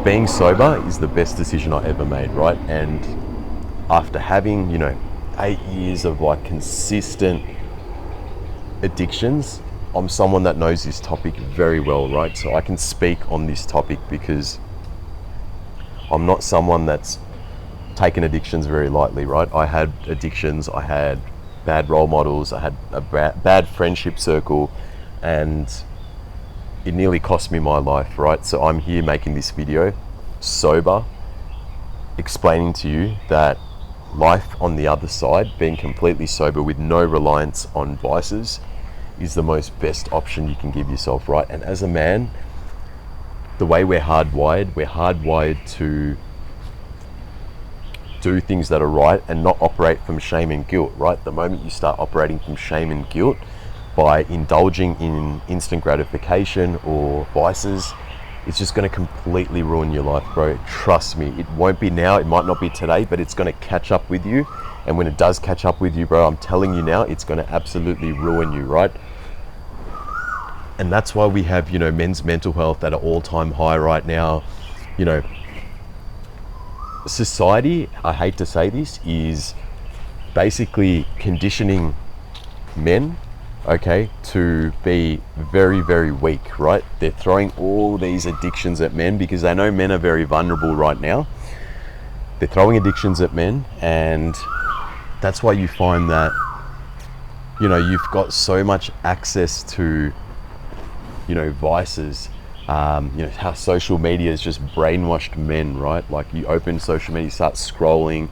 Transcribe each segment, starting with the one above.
being sober is the best decision I ever made, right? And after having, 8 years of like consistent addictions, I'm someone that knows this topic very well, right? So I can speak on this topic because I'm not someone that's taken addictions very lightly, right? I had addictions, I had bad role models, I had a bad friendship circle, and it nearly cost me my life, right? So I'm here making this video sober, explaining to you that life on the other side, being completely sober with no reliance on vices, is the most best option you can give yourself, right? And as a man, the way we're hardwired to do things that are right and not operate from shame and guilt, right? The moment you start operating from shame and guilt by indulging in instant gratification or vices, it's just going to completely ruin your life, bro. Trust me, it won't be now, it might not be today, but it's going to catch up with you. And when it does catch up with you, bro, I'm telling you now, it's going to absolutely ruin you, right? And that's why we have, men's mental health at an all-time high right now. Society, I hate to say this, is basically conditioning men, okay, to be very, very weak, right? They're throwing all these addictions at men because they know men are very vulnerable right now. They're throwing addictions at men, and that's why you find that, you've got so much access to, vices. How social media has just brainwashed men, right? Like you open social media, you start scrolling,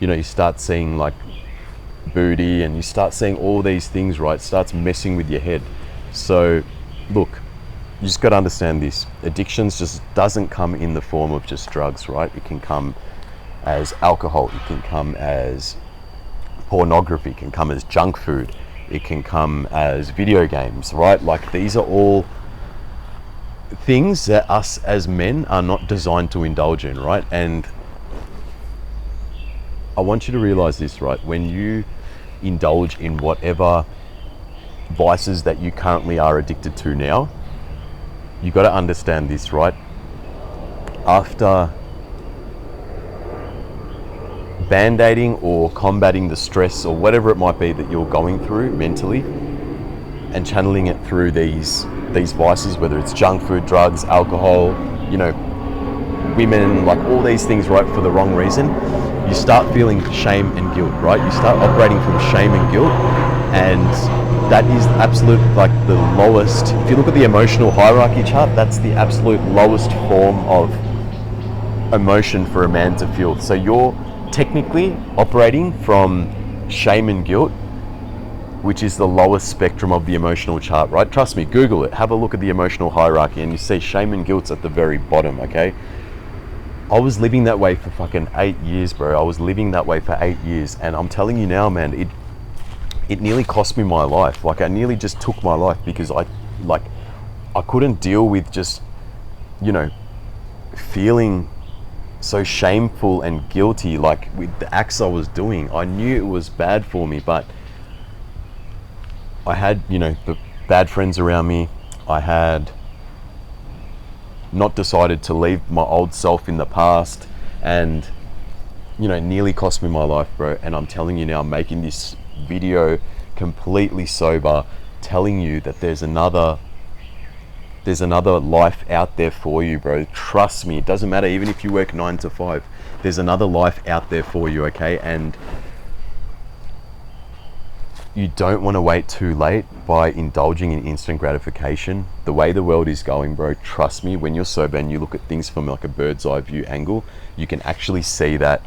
you start seeing like booty, and you start seeing all these things, right? It starts messing with your head. So look, you just got to understand this. Addictions just doesn't come in the form of just drugs, right? It can come as alcohol, it can come as pornography, it can come as junk food, it can come as video games, right? Like these are all things that us as men are not designed to indulge in, right? And I want you to realize this, right? When you indulge in whatever vices that you currently are addicted to now, you got to understand this, right? After band-aiding or combating the stress or whatever it might be that you're going through mentally and channeling it through these vices, whether it's junk food, drugs, alcohol, women, like all these things, right, for the wrong reason, you start feeling shame and guilt, right? You start operating from shame and guilt, and that is absolute, like the lowest. If you look at the emotional hierarchy chart, that's the absolute lowest form of emotion for a man to feel. So you're technically operating from shame and guilt, which is the lowest spectrum of the emotional chart, right? Trust me, Google it, have a look at the emotional hierarchy, and you see shame and guilt's at the very bottom, okay? I was living that way for fucking 8 years, bro. I was living that way for 8 years, and I'm telling you now, man, it nearly cost me my life. Like I nearly just took my life because I couldn't deal with just, feeling so shameful and guilty, like with the acts I was doing. I knew it was bad for me, but I had, the bad friends around me. I had not decided to leave my old self in the past, and, nearly cost me my life, bro. And I'm telling you now, I'm making this video completely sober, telling you that there's another life out there for you, bro. Trust me, it doesn't matter even if you work 9 to 5. There's another life out there for you, okay? And you don't want to wait too late by indulging in instant gratification. The way the world is going, bro, trust me, when you're sober and you look at things from like a bird's eye view angle, you can actually see that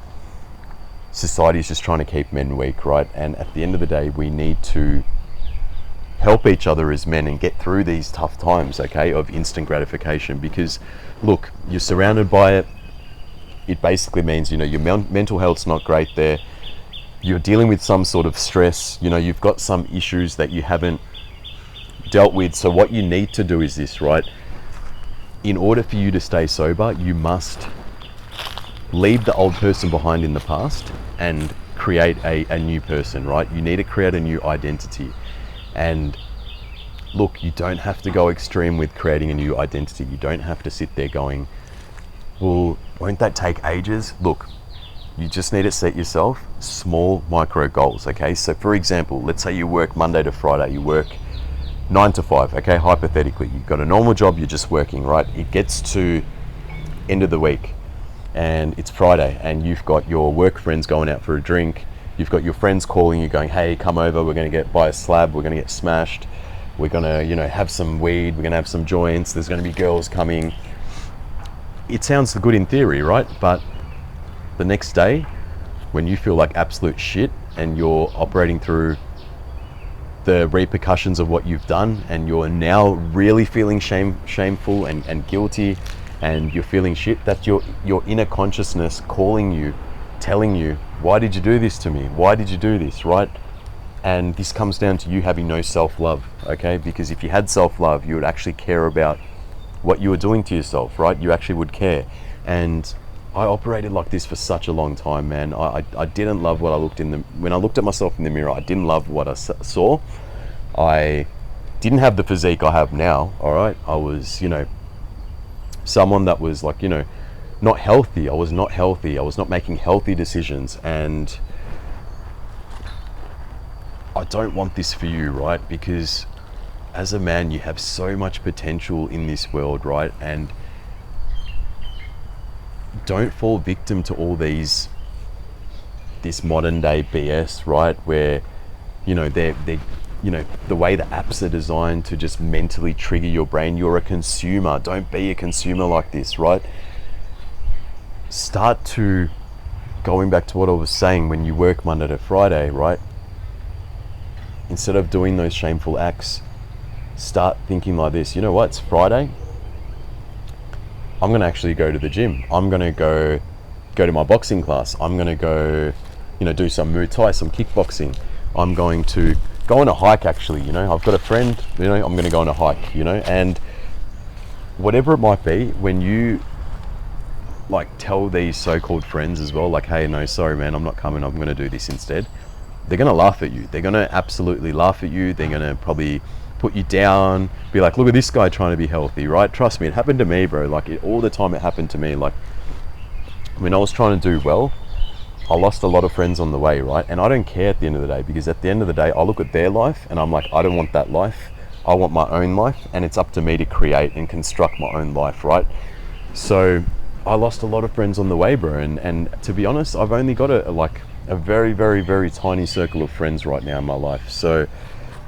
society is just trying to keep men weak, right? And at the end of the day, we need to help each other as men and get through these tough times, okay, of instant gratification. Because look, you're surrounded by it. It basically means, your mental health's not great there. You're dealing with some sort of stress, you've got some issues that you haven't dealt with. So what you need to do is this, right? In order for you to stay sober, you must leave the old person behind in the past and create a new person, right? You need to create a new identity. And look, you don't have to go extreme with creating a new identity. You don't have to sit there going, Well, won't that take ages? Look, you just need to set yourself small micro goals, okay? So for example, let's say you work Monday to Friday, you work 9 to 5, okay? Hypothetically, you've got a normal job, you're just working, right? It gets to end of the week and it's Friday and you've got your work friends going out for a drink. You've got your friends calling you going, hey, come over, we're going to buy a slab, we're going to get smashed. We're going to, have some weed, we're going to have some joints, there's going to be girls coming. It sounds good in theory, right? But the next day, when you feel like absolute shit and you're operating through the repercussions of what you've done and you're now really feeling shameful and guilty and you're feeling shit, that's your inner consciousness calling you, telling you, why did you do this to me? Why did you do this, right? And this comes down to you having no self-love, okay? Because if you had self-love, you would actually care about what you were doing to yourself, right? You actually would care. And I operated like this for such a long time, man. I didn't love what I when I looked at myself in the mirror, I didn't love what I saw. I didn't have the physique I have now, all right? I was, someone that was like, not healthy. I was not healthy. I was not making healthy decisions. And I don't want this for you, right? Because as a man, you have so much potential in this world, right? And don't fall victim to all this modern day BS, right? Where, they're the way the apps are designed to just mentally trigger your brain. You're a consumer. Don't be a consumer like this, right? Start to, going back to what I was saying, when you work Monday to Friday, right? Instead of doing those shameful acts, start thinking like this, you know what, it's Friday. I'm gonna actually go to the gym. I'm gonna go to my boxing class. I'm gonna go, do some Muay Thai, some kickboxing. I'm going to go on a hike actually, I've got a friend, I'm gonna go on a hike, and whatever it might be, when you like tell these so-called friends as well, like, hey, no, sorry man, I'm not coming, I'm gonna do this instead, they're gonna laugh at you. They're gonna absolutely laugh at you. They're gonna probably put you down, be like, look at this guy trying to be healthy, right? Trust me, it happened to me, bro. Like all the time it happened to me. Like when I was trying to do well, I lost a lot of friends on the way, right? And I don't care at the end of the day, because at the end of the day, I look at their life and I'm like, I don't want that life. I want my own life, and it's up to me to create and construct my own life, right? So I lost a lot of friends on the way, bro. And to be honest, I've only got a very, very, very tiny circle of friends right now in my life. So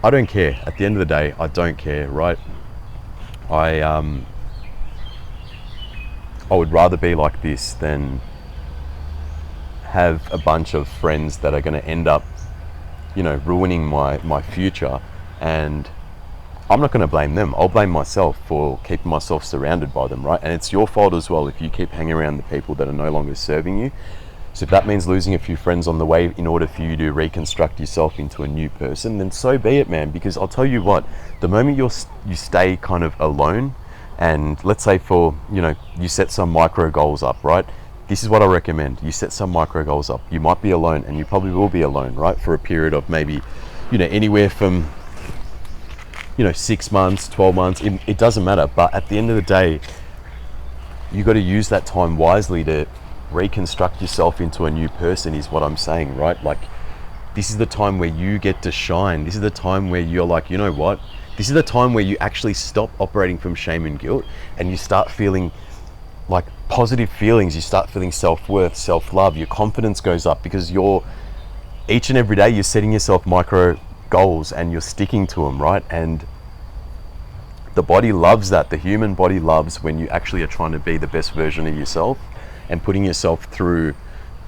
I don't care. At the end of the day, I don't care, right? I would rather be like this than have a bunch of friends that are going to end up, ruining my future. And I'm not going to blame them. I'll blame myself for keeping myself surrounded by them, right? And it's your fault as well if you keep hanging around the people that are no longer serving you. So if that means losing a few friends on the way in order for you to reconstruct yourself into a new person, then so be it, man. Because I'll tell you what, the moment you stay kind of alone, and let's say you set some micro goals up, right? This is what I recommend. You set some micro goals up. You might be alone, and you probably will be alone, right? For a period of maybe, anywhere from, 6 months, 12 months, it doesn't matter. But at the end of the day, you got to use that time wisely to reconstruct yourself into a new person, is what I'm saying, right? Like, this is the time where you get to shine. This is the time where you're like, you know what? This is the time where you actually stop operating from shame and guilt, and you start feeling like positive feelings. You start feeling self-worth, self-love. Your confidence goes up because each and every day you're setting yourself micro goals and you're sticking to them, right? And the body loves that. The human body loves when you actually are trying to be the best version of yourself and putting yourself through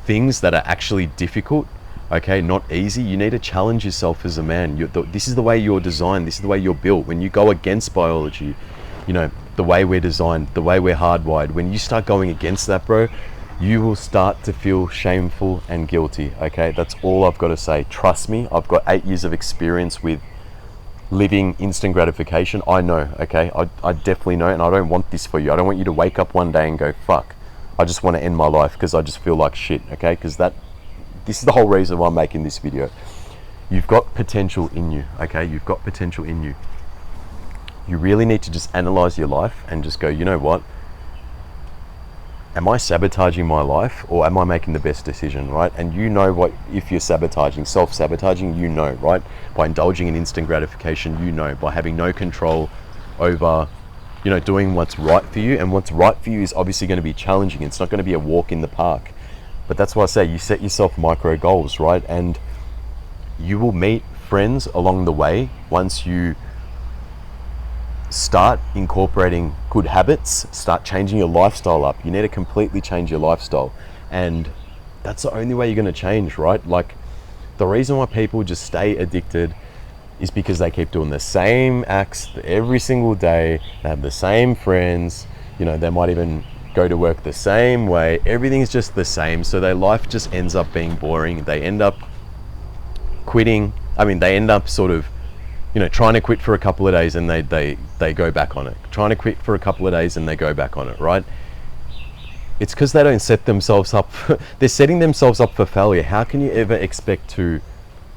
things that are actually difficult, okay, not easy. You need to challenge yourself as a man. This is the way you're designed. This is the way you're built. When you go against biology, the way we're designed, the way we're hardwired, when you start going against that, bro, you will start to feel shameful and guilty, okay? That's all I've got to say. Trust me, I've got 8 years of experience with living instant gratification. I know, okay? I definitely know, and I don't want this for you. I don't want you to wake up one day and go, fuck, I just want to end my life because I just feel like shit, okay? Because this is the whole reason why I'm making this video. You've got potential in you, okay? You've got potential in you. You really need to just analyze your life and just go, you know what? am I sabotaging my life or am I making the best decision, right? And you know what, if you're sabotaging, self-sabotaging, you know, right? By indulging in instant gratification, you know, by having no control over, you know, doing what's right for you. And what's right for you is obviously going to be challenging. It's not going to be a walk in the park. But that's why I say you set yourself micro goals, right? And you will meet friends along the way once you start incorporating good habits, start changing your lifestyle up. You need to completely change your lifestyle. And that's the only way you're going to change, right? Like, the reason why people just stay addicted is because they keep doing the same acts every single day. They have the same friends, you know, they might even go to work the same way. Everything's just the same. So their life just ends up being boring. They end up quitting. They end up sort of, you know, trying to quit for a couple of days and they go back on it. Trying to quit for a couple of days and they go back on it, right? It's because they don't set themselves up. They're setting themselves up for failure. How can you ever expect to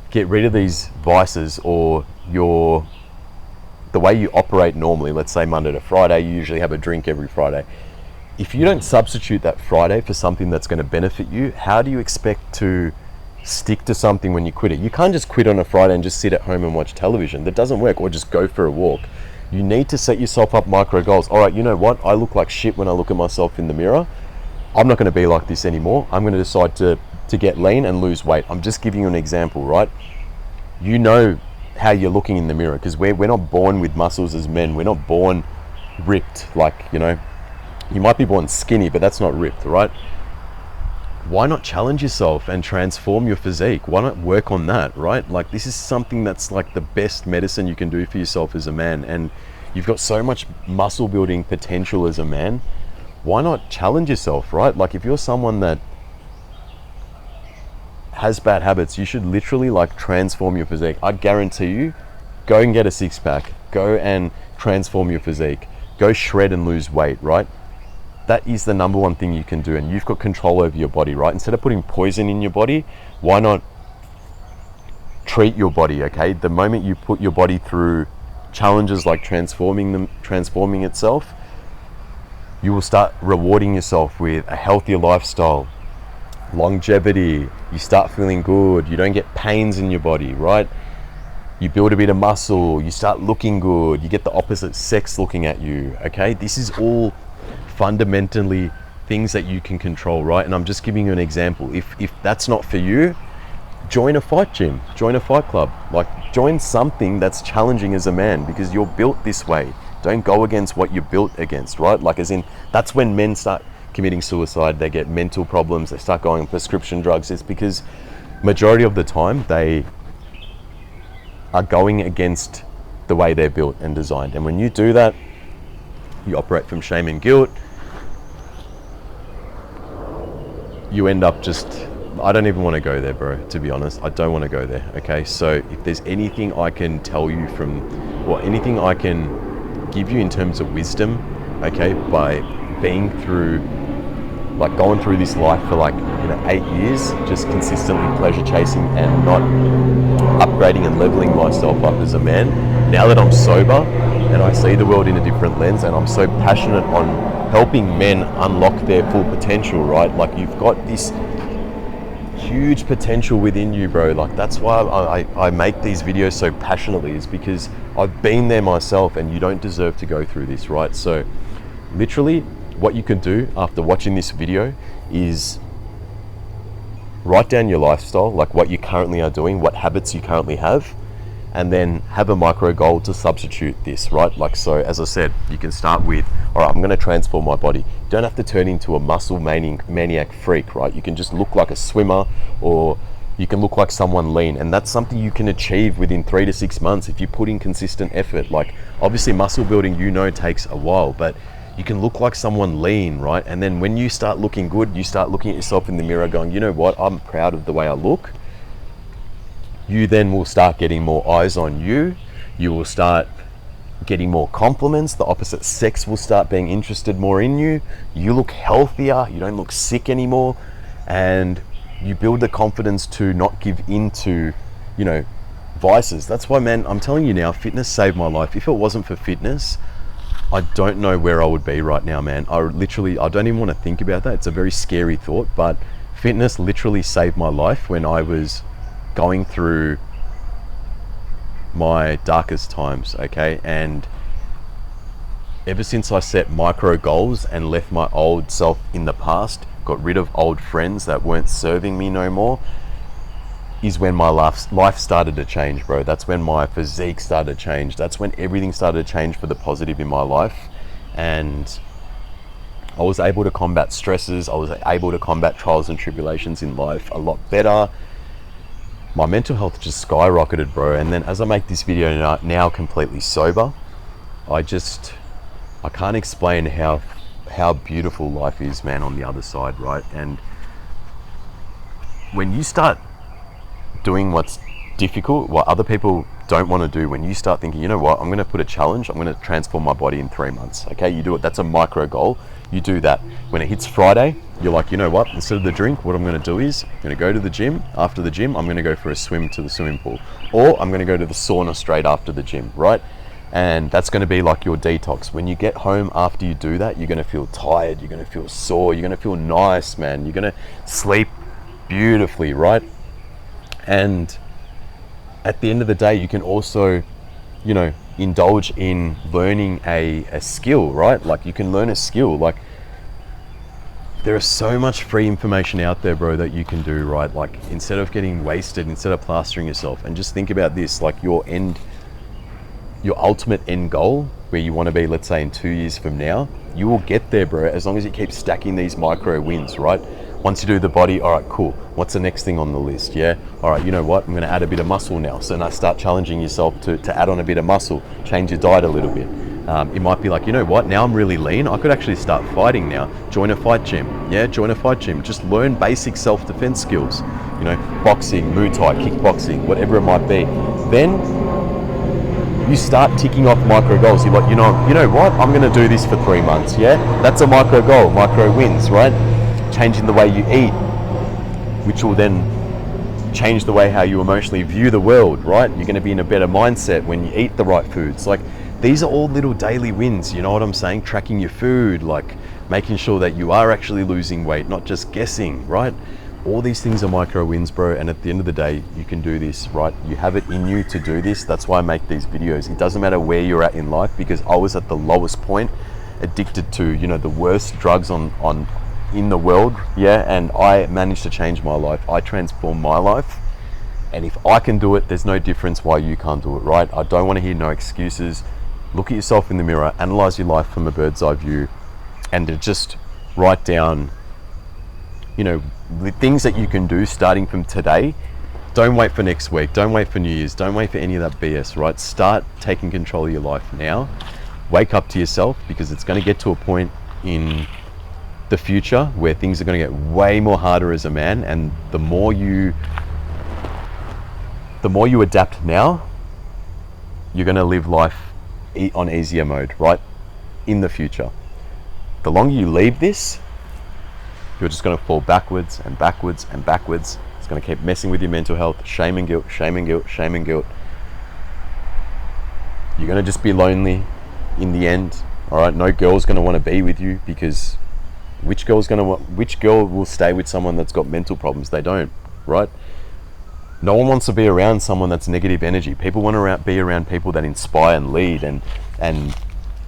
get rid of these vices or the way you operate normally? Let's say Monday to Friday, you usually have a drink every Friday. If you don't substitute that Friday for something that's going to benefit you, how do you expect to stick to something when you quit it? You can't just quit on a Friday and just sit at home and watch television. That doesn't work. Or just go for a walk. You need to set yourself up micro goals. All right, you know what? I look like shit when I look at myself in the mirror. I'm not going to be like this anymore. I'm going to decide to get lean and lose weight. I'm just giving you an example, right? You know how you're looking in the mirror, because we're not born with muscles as men. We're not born ripped. Like, you know, you might be born skinny, but that's not ripped, right? Why not challenge yourself and transform your physique? Why not work on that, right? Like, this is something that's like the best medicine you can do for yourself as a man. And you've got so much muscle building potential as a man. Why not challenge yourself, right? Like, if you're someone that has bad habits, you should literally like transform your physique. I guarantee you, go and get a six pack, go and transform your physique, go shred and lose weight, right? That is the number one thing you can do, and you've got control over your body, right? Instead of putting poison in your body, why not treat your body, okay? The moment you put your body through challenges like transforming itself, you will start rewarding yourself with a healthier lifestyle, longevity, you start feeling good, you don't get pains in your body, right? You build a bit of muscle, you start looking good, you get the opposite sex looking at you, okay? This is all fundamentally things that you can control, right? And I'm just giving you an example. If that's not for you, join a fight gym, join a fight club, like join something that's challenging as a man, because you're built this way. Don't go against what you're built against, right? Like, as in, that's when men start committing suicide, they get mental problems, they start going on prescription drugs. It's because majority of the time they are going against the way they're built and designed. And when you do that, you operate from shame and guilt. You end up just, I don't even want to go there, bro, to be honest. I don't want to go there, okay? So if there's anything I can tell you or anything I can give you in terms of wisdom, okay, by being through, like going through this life for 8 years, just consistently pleasure chasing and not upgrading and leveling myself up as a man. Now that I'm sober and I see the world in a different lens, and I'm so passionate on helping men unlock their full potential, right? Like, you've got this huge potential within you, bro. Like, that's why I make these videos so passionately, is because I've been there myself, and you don't deserve to go through this, right? So literally what you could do after watching this video is write down your lifestyle, like what you currently are doing, what habits you currently have, and then have a micro goal to substitute this, right? Like, so as I said, you can start with, all right, I'm going to transform my body. You don't have to turn into a muscle maniac freak, right? You can just look like a swimmer, or you can look like someone lean, and that's something you can achieve within 3 to 6 months if you put in consistent effort. Like, obviously muscle building, you know, takes a while, but you can look like someone lean, right? And then when you start looking good, you start looking at yourself in the mirror going, you know what, I'm proud of the way I look. You then will start getting more eyes on you. You will start getting more compliments. The opposite sex will start being interested more in you. You look healthier. You don't look sick anymore. And you build the confidence to not give into, you know, vices. That's why, man, I'm telling you now, fitness saved my life. If it wasn't for fitness, I don't know where I would be right now, man. I don't even want to think about that. It's a very scary thought, but fitness literally saved my life when I was going through my darkest times, okay? And ever since I set micro goals and left my old self in the past, got rid of old friends that weren't serving me no more, is when my life started to change, bro. That's when my physique started to change. That's when everything started to change for the positive in my life. And I was able to combat stresses. I was able to combat trials and tribulations in life a lot better. My mental health just skyrocketed, bro. And then as I make this video now completely sober, I can't explain how beautiful life is, man, on the other side, right? And when you start doing what's difficult, what other people don't want to do, when you start thinking, you know what, I'm going to put a challenge, I'm going to transform my body in 3 months, okay? You do it. That's a micro goal. You do that. When it hits Friday, you're like, you know what, instead of the drink, what I'm going to do is I'm going to go to the gym. After the gym, I'm going to go for a swim to the swimming pool, or I'm going to go to the sauna straight after the gym, right? And that's going to be like your detox. When you get home after you do that, you're going to feel tired, you're going to feel sore, you're going to feel nice, man. You're going to sleep beautifully, right? And at the end of the day, you can also, you know, indulge in learning a skill, right? Like you can learn a skill. Like there is so much free information out there, bro, that you can do, right? Like instead of getting wasted, instead of plastering yourself, and just think about this, like your ultimate end goal, where you want to be, let's say in 2 years from now, you will get there, bro, as long as you keep stacking these micro wins, right? Once you do the body, all right, cool. What's the next thing on the list? Yeah. All right, you know what? I'm going to add a bit of muscle now. So now start challenging yourself to add on a bit of muscle, change your diet a little bit. It might be like, you know what? Now I'm really lean. I could actually start fighting now. Join a fight gym. Yeah, join a fight gym. Just learn basic self-defense skills. You know, boxing, Muay Thai, kickboxing, whatever it might be. Then you start ticking off micro goals. You're like, you know what? I'm going to do this for 3 months. Yeah, that's a micro goal, micro wins, right? Changing the way you eat, which will then change the way how you emotionally view the world, right? You're going to be in a better mindset when you eat the right foods. Like these are all little daily wins, you know what I'm saying? Tracking your food, like making sure that you are actually losing weight, not just guessing, right? All these things are micro wins, bro. And at the end of the day, you can do this, right? You have it in you to do this. That's why I make these videos. It doesn't matter where you're at in life, because I was at the lowest point, addicted to, you know, the worst drugs in the world, yeah, and I managed to change my life. I transformed my life, and if I can do it, there's no difference why you can't do it, right? I don't want to hear no excuses. Look at yourself in the mirror, analyze your life from a bird's eye view, and to just write down, you know, the things that you can do starting from today. Don't wait for next week, don't wait for New Year's, don't wait for any of that BS, right? Start taking control of your life now. Wake up to yourself, because it's going to get to a point in the future where things are going to get way more harder as a man, and the more you adapt now, you're going to live life on easier mode, right? In the future, the longer you leave this, you're just going to fall backwards and backwards and backwards. It's going to keep messing with your mental health. Shame and guilt, shame and guilt, shame and guilt. You're going to just be lonely in the end. All right, no girl's going to want to be with you, because which girl will stay with someone that's got mental problems? They don't, right? No one wants to be around someone that's negative energy. People want to be around people that inspire and lead and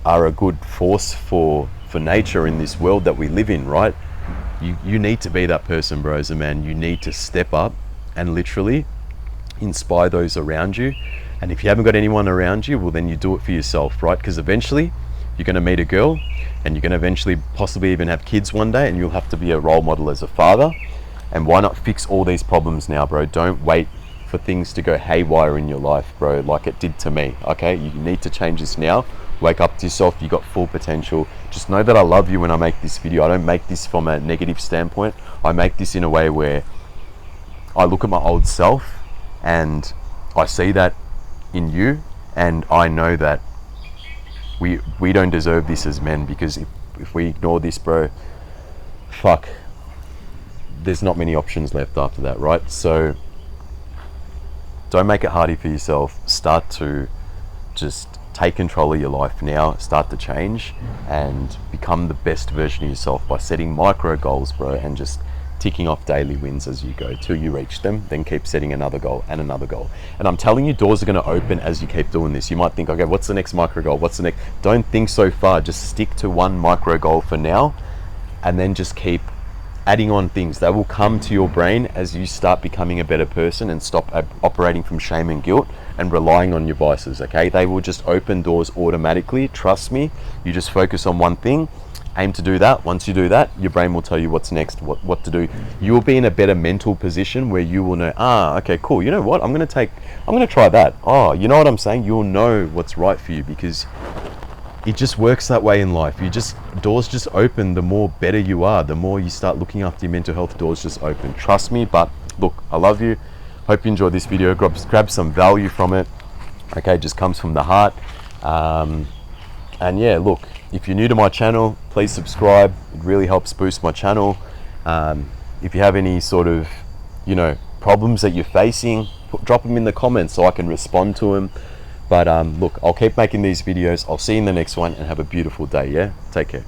are a good force for nature in this world that we live in, right? You need to be that person, bro, as a man. You need to step up and literally inspire those around you. And if you haven't got anyone around you, well, then you do it for yourself, right? Because eventually you're going to meet a girl, and you're going to eventually possibly even have kids one day, and you'll have to be a role model as a father. And why not fix all these problems now, bro? Don't wait for things to go haywire in your life, bro, like it did to me, okay? You need to change this now. Wake up to yourself. You got full potential. Just know that I love you when I make this video. I don't make this from a negative standpoint. I make this in a way where I look at my old self and I see that in you, and I know that we don't deserve this as men, because if we ignore this, bro, fuck, there's not many options left after that, right? So don't make it hardy for yourself. Start to just take control of your life now, start to change and become the best version of yourself by setting micro goals, bro, and just ticking off daily wins as you go till you reach them. Then keep setting another goal and another goal. And I'm telling you, doors are going to open as you keep doing this. You might think, okay, what's the next micro goal? What's the next? Don't think so far. Just stick to one micro goal for now, and then just keep adding on things that will come to your brain as you start becoming a better person and stop operating from shame and guilt and relying on your vices. Okay, they will just open doors automatically. Trust me. You just focus on one thing, aim to do that. Once you do that, your brain will tell you what's next, what to do. You will be in a better mental position where you will know, okay, cool, you know what, I'm going to try that. You know what I'm saying? You'll know what's right for you, because it just works that way in life. Doors just open the more better you are. The more you start looking after your mental health, doors just open. Trust me. But look, I love you. Hope you enjoyed this video. Grab some value from it. Okay, it just comes from the heart. And yeah, look, if you're new to my channel, please subscribe. It really helps boost my channel. If you have any sort of, problems that you're facing, drop them in the comments so I can respond to them. But look, I'll keep making these videos. I'll see you in the next one, and have a beautiful day. Yeah, take care.